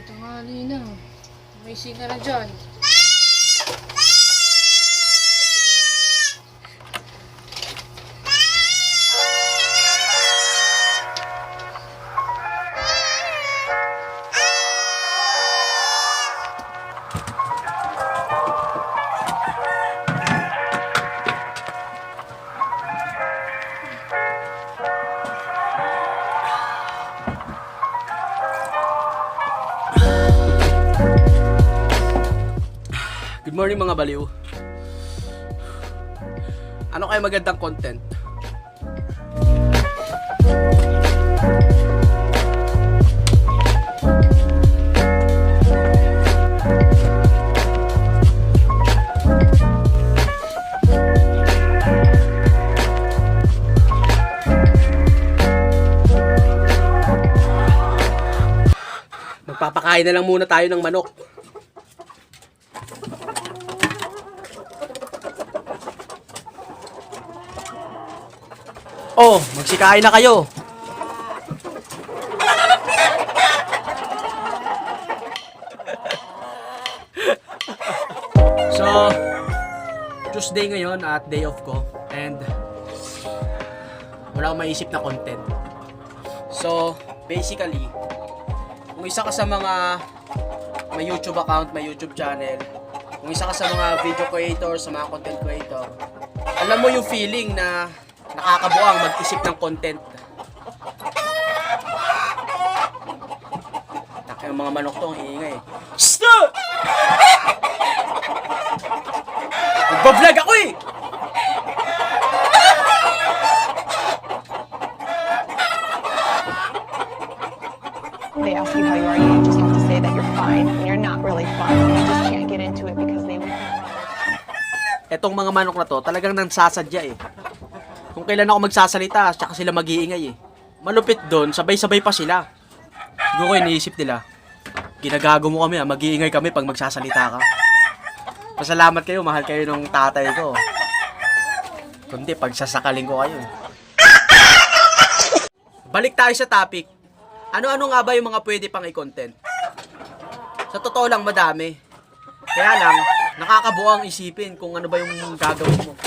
tanghali na. May singa na dyan. Good morning mga baliw. Ano kaya magandang content? Magpapakain na lang muna tayo ng manok. Oh, magsikain na kayo. So, Tuesday ngayon at day off ko and wala akong maisip na content. So, basically, kung isa ka sa mga may YouTube account, may YouTube channel, kung isa ka sa mga video creator, sa mga content creator, alam mo yung feeling na nakakabuang mag-isip ng content. Taka yung mga manok to, ang hiingay. Stop! Magbablog ako eh! They ask you how you are, you just have to say that you're fine, and you're not really fine. You just can't get into it because they won't. Etong mga manok na to, talagang nagsasadya eh. Kung kailan ako magsasalita, tsaka sila mag-iingay eh. Malupit doon, sabay-sabay pa sila. Siguro iniisip nila, ginagago mo kami mag-iingay kami pag magsasalita ka. Pasalamat kayo, mahal kayo ng tatay ko. Kundi pagsasakaling ko kayo. Balik tayo sa topic. Ano-ano nga ba yung mga pwede pang i-content? Sa totoo lang, madami. Kaya lang, nakakabuang isipin kung ano ba yung gagawin mo.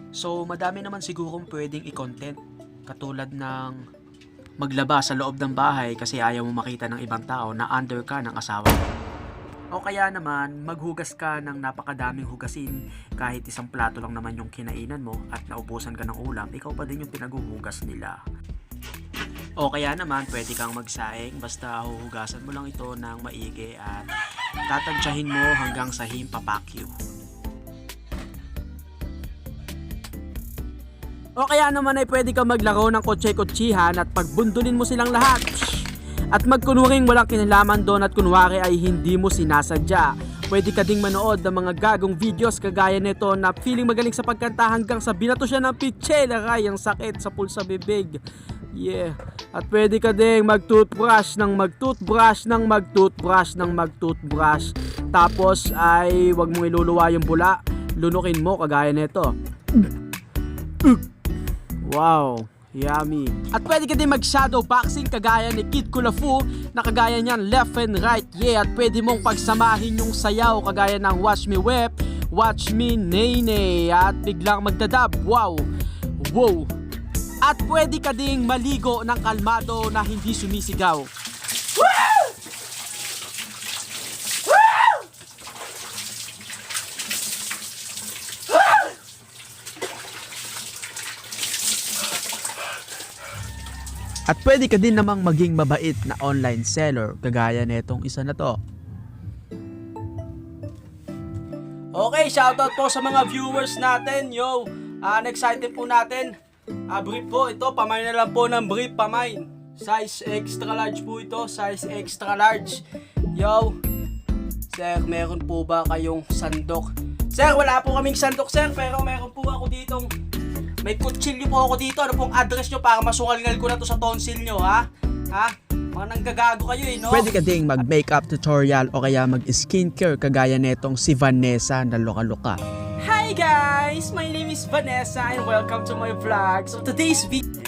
So, madami naman sigurong pwedeng i-content. Katulad ng maglaba sa loob ng bahay kasi ayaw mo makita ng ibang tao na under ka ng asawa mo. O kaya naman, maghugas ka ng napakadaming hugasin kahit isang plato lang naman yung kinainan mo at naubusan ka ng ulam, ikaw pa din yung pinaghuhugas nila. O kaya naman, pwede kang magsaing basta huhugasan mo lang ito ng maigi at tatansyahin mo hanggang sa himpapakyo. O kaya naman ay pwede kang maglaro ng kotse-kotsihan at pagbundulin mo silang lahat. At magkunwaring walang kinalaman doon at kunwari ay hindi mo sinasadya. Pwede ka ding manood ng mga gagong videos kagaya nito na feeling magaling sa pagkanta hanggang sa binato siya ng pichelaray ang sakit sa pulsa bibig. Yeah. At pwede ka ding mag-toothbrush ng mag-toothbrush ng mag-toothbrush ng mag-toothbrush. Tapos ay wag mong iluluwa yung bula. Lunukin mo kagaya nito. Wow, yummy. At pwede ka din mag-shadow boxing kagaya ni Kid Kulafu na kagaya niyan left and right. Yeah, at pwede mong pagsamahin yung sayaw kagaya ng Watch Me Whip, Watch Me Nene at biglang magdadab. Wow, wow. At pwede ka ding maligo ng kalmado na hindi sumisigaw. At pwede ka din namang maging mabait na online seller kagaya netong isa na to. Okay, shoutout po sa mga viewers natin. Yo, next item po natin. Brief po ito, pamain na lang po ng brief, pamain. Size extra large po ito, size extra large. Yo, sir, meron po ba kayong sandok? Sir, wala po kaming sandok sir, pero meron po ako ditong may kutsilyo po ako dito. Ano pong address nyo para masungal-ngal ko na to sa tonsil nyo, ha? Ha? Mga nanggagago kayo, eh, no? Pwede ka ding mag-makeup tutorial o kaya mag-skincare kagaya netong si Vanessa na loka-loka. Hi guys! My name is Vanessa and welcome to my vlog. So today's video...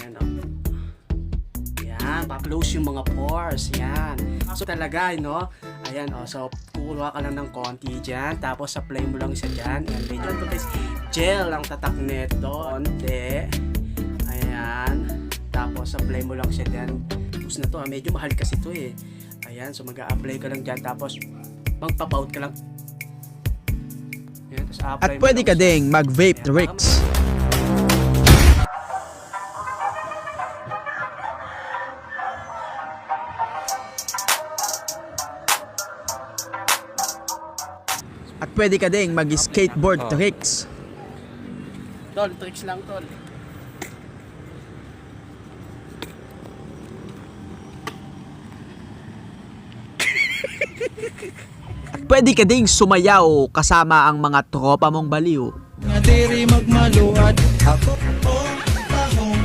Ayan, Yan, pa-close yung mga pores. Yan. So talaga, no? Ayan, so kukuha ka lang ng konti dyan. Tapos apply mo lang isa dyan. Yan, medyo ito guys. Gel ang tatak nito. Konti. Ayan. Tapos apply mo lang siya dyan. Tapos na to, medyo mahal kasi to eh. Ayan, so mag-a-apply ka lang dyan. Tapos magpapout ka lang. Ayan, tapos At pwede ka ding mag-vape tricks. At pwede ka ding mag-skateboard tricks. Tol, tricks lang tol. At pwede ka ding sumayaw kasama ang mga tropa mong baliw. Nadiri magmaluad ako tahong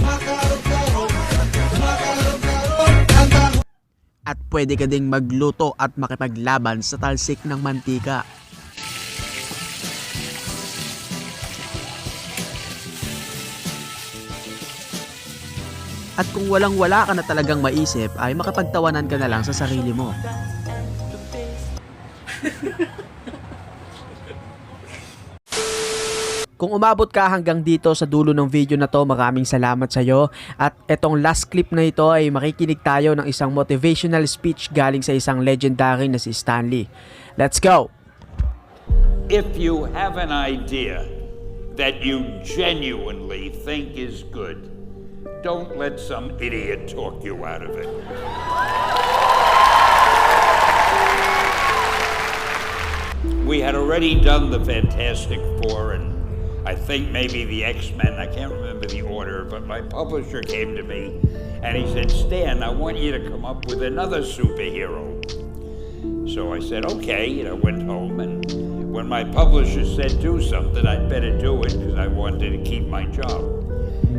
makarog-karog ang tahong. At pwede ka ding magluto at makipaglaban sa talsik ng mantika. At kung walang-wala ka na talagang maisip, ay makapagtawanan ka na lang sa sarili mo. Kung umabot ka hanggang dito sa dulo ng video na to, maraming salamat sa iyo. At etong last clip na ito ay makikinig tayo ng isang motivational speech galing sa isang legendary na si Stanley. Let's go! If you have an idea that you genuinely think is good, don't let some idiot talk you out of it. We had already done the Fantastic Four and I think maybe the X-Men, I can't remember the order, but my publisher came to me and he said, Stan, I want you to come up with another superhero. So I said, okay, and I went home, and when my publisher said do something, I'd better do it because I wanted to keep my job.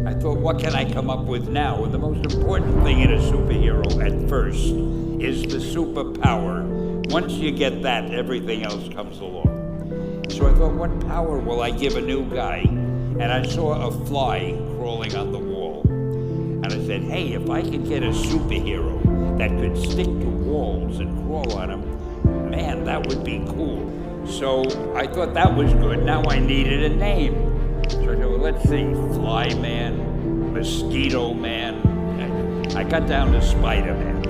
I thought, what can I come up with now? And the most important thing in a superhero at first is the superpower. Once you get that, everything else comes along. So I thought, what power will I give a new guy? And I saw a fly crawling on the wall. And I said, hey, if I could get a superhero that could stick to walls and crawl on them, man, that would be cool. So I thought that was good. Now I needed a name. So I thought, well, let's see, Fly Man, Mosquito Man. I got down to Spider-Man.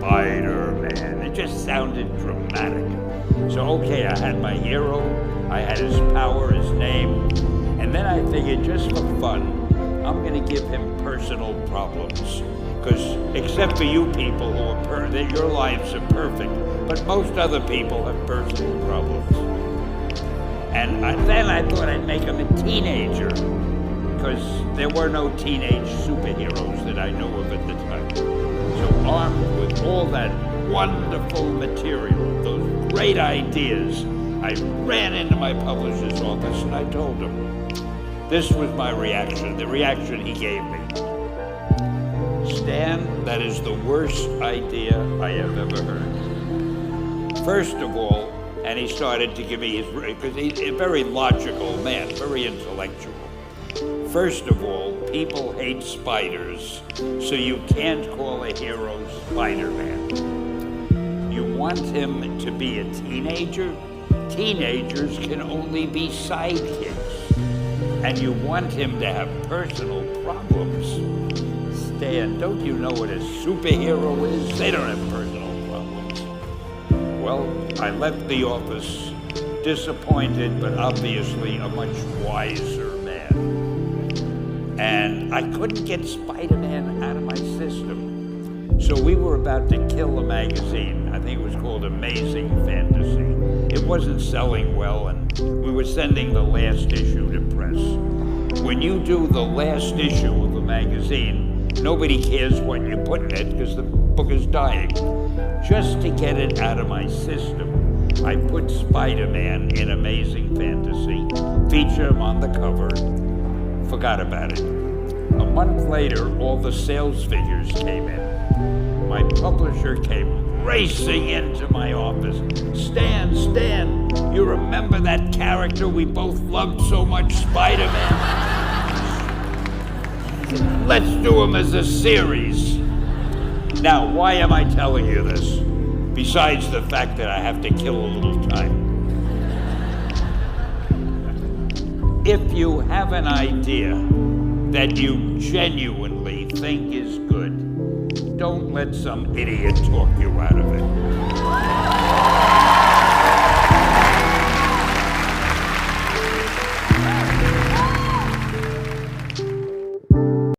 Spider-Man. It just sounded dramatic. So, okay, I had my hero, I had his power, his name, and then I figured just for fun, I'm going to give him personal problems. Because except for you people who are that your lives are perfect, but most other people have personal problems. And then I thought I'd make him a teenager, because there were no teenage superheroes that I knew of at the time. So armed with all that wonderful material, those great ideas, I ran into my publisher's office and I told him. This was my reaction, the reaction he gave me. Stan, that is the worst idea I have ever heard. First of all, and he started to give me his, because he's a very logical man, very intellectual. First of all, people hate spiders, so you can't call a hero Spider-Man. You want him to be a teenager? Teenagers can only be sidekicks. And you want him to have personal problems? Stan, don't you know what a superhero is? They don't have personal problems. Well, I left the office disappointed, but obviously a much wiser man. And I couldn't get Spider-Man out of my system. So we were about to kill a magazine. I think it was called Amazing Fantasy. It wasn't selling well, and we were sending the last issue to press. When you do the last issue of the magazine, nobody cares what you put in it because the book is dying. Just to get it out of my system, I put Spider-Man in Amazing Fantasy, feature him on the cover, forgot about it. A month later, all the sales figures came in. My publisher came racing into my office. Stan, you remember that character we both loved so much, Spider-Man? Let's do him as a series. Now, why am I telling you this? Besides the fact that I have to kill a little time. If you have an idea that you genuinely think is good, don't let some idiot talk you out of it.